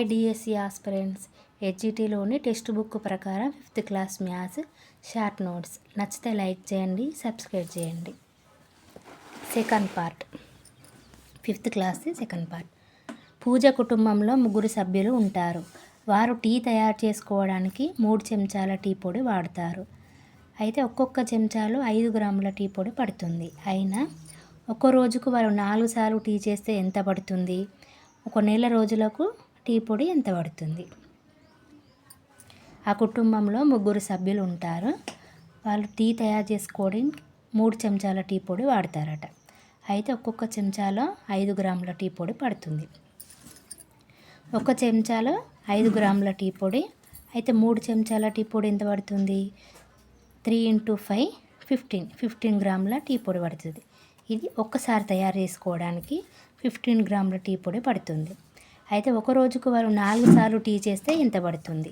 Hi DSC aspirants, హెచ్జిటిలోని text book ప్రకారం 5th class maths short notes నచ్చితే like చేయండి, సబ్స్క్రైబ్ చేయండి. సెకండ్ పార్ట్, 5th క్లాస్ది సెకండ్ పార్ట్. పూజ కుటుంబంలో 3 సభ్యులు ఉంటారు. వారు టీ తయారు చేసుకోవడానికి 3 చెంచాల టీ పొడి వాడతారు. అయితే ఒక్కొక్క చెంచాలో 5 గ్రాముల టీ పొడి పడుతుంది. అయినా ఒక్క రోజుకు వారు 4 సార్లు టీ చేస్తే ఎంత పడుతుంది? ఒక నెల రోజులకు టీ పొడి ఎంత పడుతుంది? ఆ కుటుంబంలో 3 సభ్యులు ఉంటారు. వాళ్ళు టీ తయారు చేసుకోవడానికి 3 చెంచాల టీ పొడి వాడతారట. అయితే ఒక్కొక్క చెంచాలో 5 గ్రాముల టీ పొడి పడుతుంది. ఒక చెంచాలో 5 గ్రాముల టీ పొడి, అయితే 3 చెంచాల టీ పొడి ఎంత పడుతుంది? 3 × 5 15 గ్రాముల టీ పొడి పడుతుంది. ఇది ఒక్కసారి తయారు చేసుకోవడానికి 15 గ్రాముల టీ పొడి పడుతుంది. అయితే ఒక రోజుకు వారు 4 సార్లు టీ చేస్తే ఎంత పడుతుంది?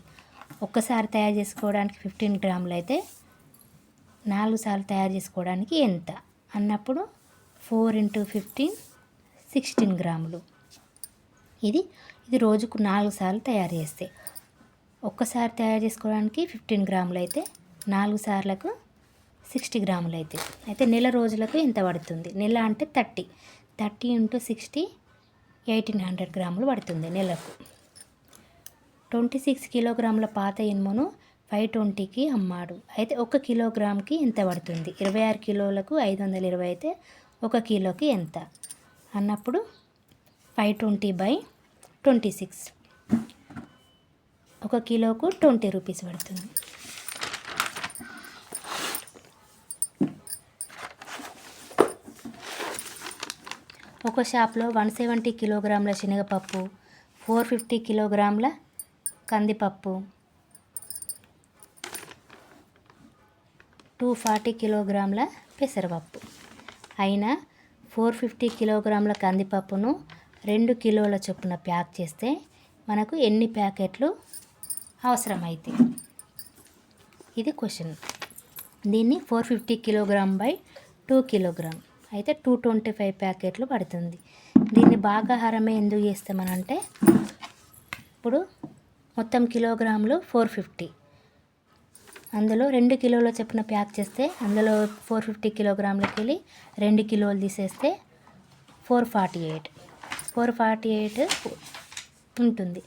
ఒక్కసారి తయారు చేసుకోవడానికి 15 గ్రాములు అయితే 4 సార్లు తయారు చేసుకోవడానికి ఎంత అన్నప్పుడు 4 × 15 16 గ్రాములు. ఇది రోజుకు 4 సార్లు తయారు చేస్తే ఒక్కసారి తయారు చేసుకోవడానికి 15 గ్రాములు అయితే 4 సార్లకు 60 గ్రాములు అయితే నెల రోజులకు ఎంత పడుతుంది? నెల అంటే 30 × 60 1800 గ్రాములు పడుతుంది నెలకు. 26 కిలోగ్రాముల పాత ఇనుమును 520కి అమ్మాడు. అయితే 1 కిలోగ్రామ్కి ఎంత పడుతుంది? 26 కిలోలకు 520 అయితే 1 కిలోకి ఎంత అన్నప్పుడు 520/26 1 కిలోకు 20 రూపీస్ పడుతుంది. ఒక షాప్లో 170 కిలోగ్రాముల శనగపప్పు, 450 కిలోగ్రాముల కందిపప్పు, 240 కిలోగ్రాముల పెసరపప్పు. అయినా 450 కిలోగ్రాముల కందిపప్పును 2 కిలోల చొప్పున ప్యాక్ చేస్తే మనకు ఎన్ని ప్యాకెట్లు అవసరమైతే? ఇది క్వశ్చన్. దీన్ని 450 కిలోగ్రామ్/2 కిలోగ్రామ్ అయితే 225 ప్యాకెట్లు పడుతుంది. దీన్ని భాగాహారమే ఎందుకు చేస్తామనంటే, ఇప్పుడు మొత్తం కిలోగ్రాములు 450, అందులో 2 కిలోల చొప్పున ప్యాక్ చేస్తే అందులో 450 కిలోగ్రాములకి వెళ్ళి 2 కిలోలు తీసేస్తే 448 ఉంటుంది.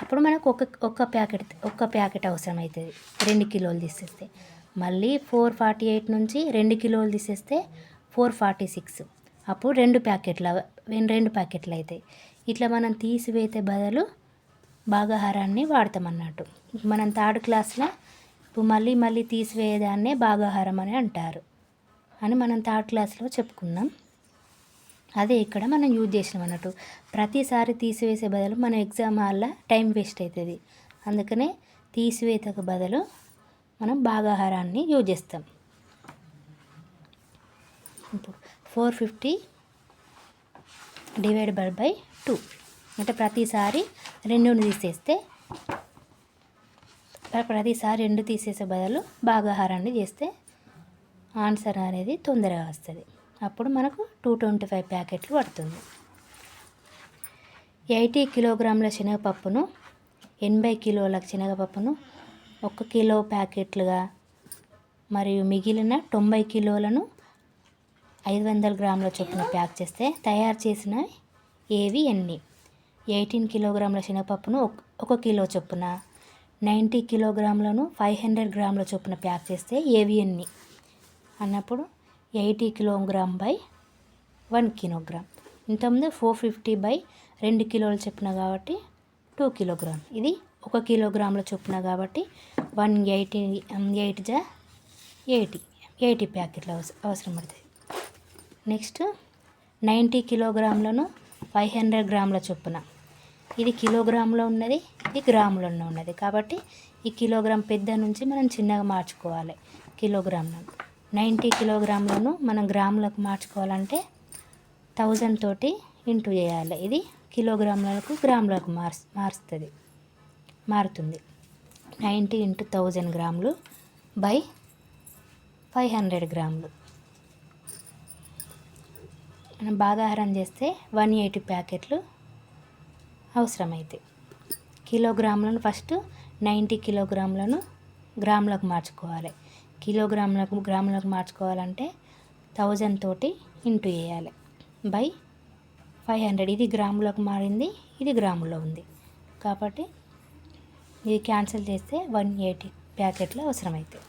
అప్పుడు మనకు ఒక్క ప్యాకెట్ అవసరం అవుతుంది 2 కిలోలు తీసేస్తే. మళ్ళీ 448 నుంచి 2 కిలోలు తీసేస్తే 446, అప్పుడు 2 ప్యాకెట్లు అవుతాయి. ఇట్లా మనం తీసివేసే బదులు భాగాహారాన్ని వాడతామన్నట్టు. మనం 3rd క్లాస్లో ఇప్పుడు మళ్ళీ తీసివేయదాన్నే భాగాహారం అని అంటారు అని మనం 3rd క్లాస్లో చెప్పుకున్నాం. అదే ఇక్కడ మనం యూజ్ చేసినాం అన్నట్టు. ప్రతిసారి తీసివేసే బదులు మన ఎగ్జామ్ హాల్లో టైం వేస్ట్ అవుతుంది. అందుకనే తీసివేతకు బదులు మనం భాగాహారాన్ని యూజ్ చేస్తాం. ఇప్పుడు 450 ÷ 2 అంటే ప్రతిసారి 2ని తీసేస్తే ప్రతిసారి 2 తీసేసే బదులు భాగాహారాన్ని చేస్తే ఆన్సర్ అనేది తొందరగా వస్తుంది. అప్పుడు మనకు 225 ప్యాకెట్లు పడుతుంది. 80 కిలోగ్రాముల శనగపప్పును 80 కిలోల శనగపప్పును 1 కిలో ప్యాకెట్లుగా మరియు మిగిలిన 90 కిలోలను 500 గ్రాముల చొప్పున ప్యాక్ చేస్తే తయారు చేసిన ఏవి ఎన్ని? 18 కిలోగ్రాముల శనగపప్పును 1 కిలో చొప్పున, 90 కిలోగ్రాములను 500 గ్రాముల చొప్పున ప్యాక్ చేస్తే ఏవి ఎన్ని అన్నప్పుడు 80 కిలోగ్రామ్/1 కిలోగ్రామ్. ఇంతకుముందు 450/2 కిలోల చొప్పున కాబట్టి 2 కిలోగ్రామ్. ఇది 1 కిలోగ్రాముల చొప్పున కాబట్టి 80 ప్యాకెట్లు అవసరం పడుతుంది. నెక్స్ట్ 90 కిలోగ్రాములను 500 గ్రాముల చొప్పున. ఇది కిలోగ్రాములో ఉన్నది, ఇది గ్రాములో ఉన్నది కాబట్టి ఈ కిలోగ్రామ్ పెద్ద నుంచి మనం చిన్నగా మార్చుకోవాలి. కిలోగ్రాములను 90 కిలోగ్రాములను మనం గ్రాములకు మార్చుకోవాలంటే 1000 తోటి ఇంటూ చేయాలి. ఇది కిలోగ్రాములకు గ్రాములకు మారుతుంది. 90 × 1000 గ్రాములు /500 గ్రాములు. మనం భాగాహారం చేస్తే 180 ప్యాకెట్లు అవసరమైతాయి. కిలోగ్రాములను ఫస్ట్ 90 కిలోగ్రాములను గ్రాములకు మార్చుకోవాలి. గ్రాములకు మార్చుకోవాలంటే 1000 తోటి ఇంటూ వేయాలి బై 500. ఇది గ్రాములకు మారింది, ఇది గ్రాములో ఉంది కాబట్టి ఇది క్యాన్సిల్ చేస్తే 180 ప్యాకెట్లు అవసరమవుతాయి.